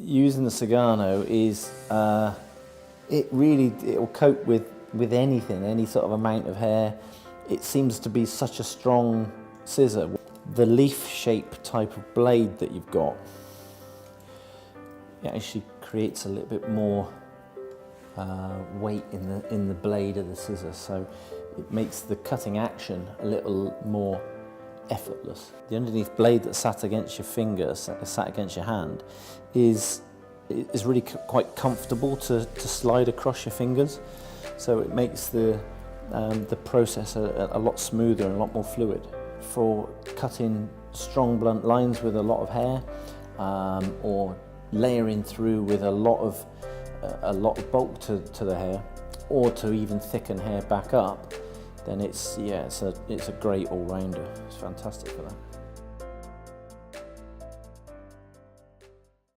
using the Sagano is, it will cope with anything, any sort of amount of hair. It seems to be such a strong scissor. The leaf shape type of blade that you've got, it actually creates a little bit more weight in the blade of the scissor, so it makes the cutting action a little more effortless. The underneath blade that sat against your finger, sat against your hand, is really quite comfortable to slide across your fingers, so it makes the process a lot smoother and a lot more fluid. For cutting strong blunt lines with a lot of hair, or layering through with a lot of bulk to the hair, or to even thicken hair back up, then it's a great all-rounder. It's fantastic for that.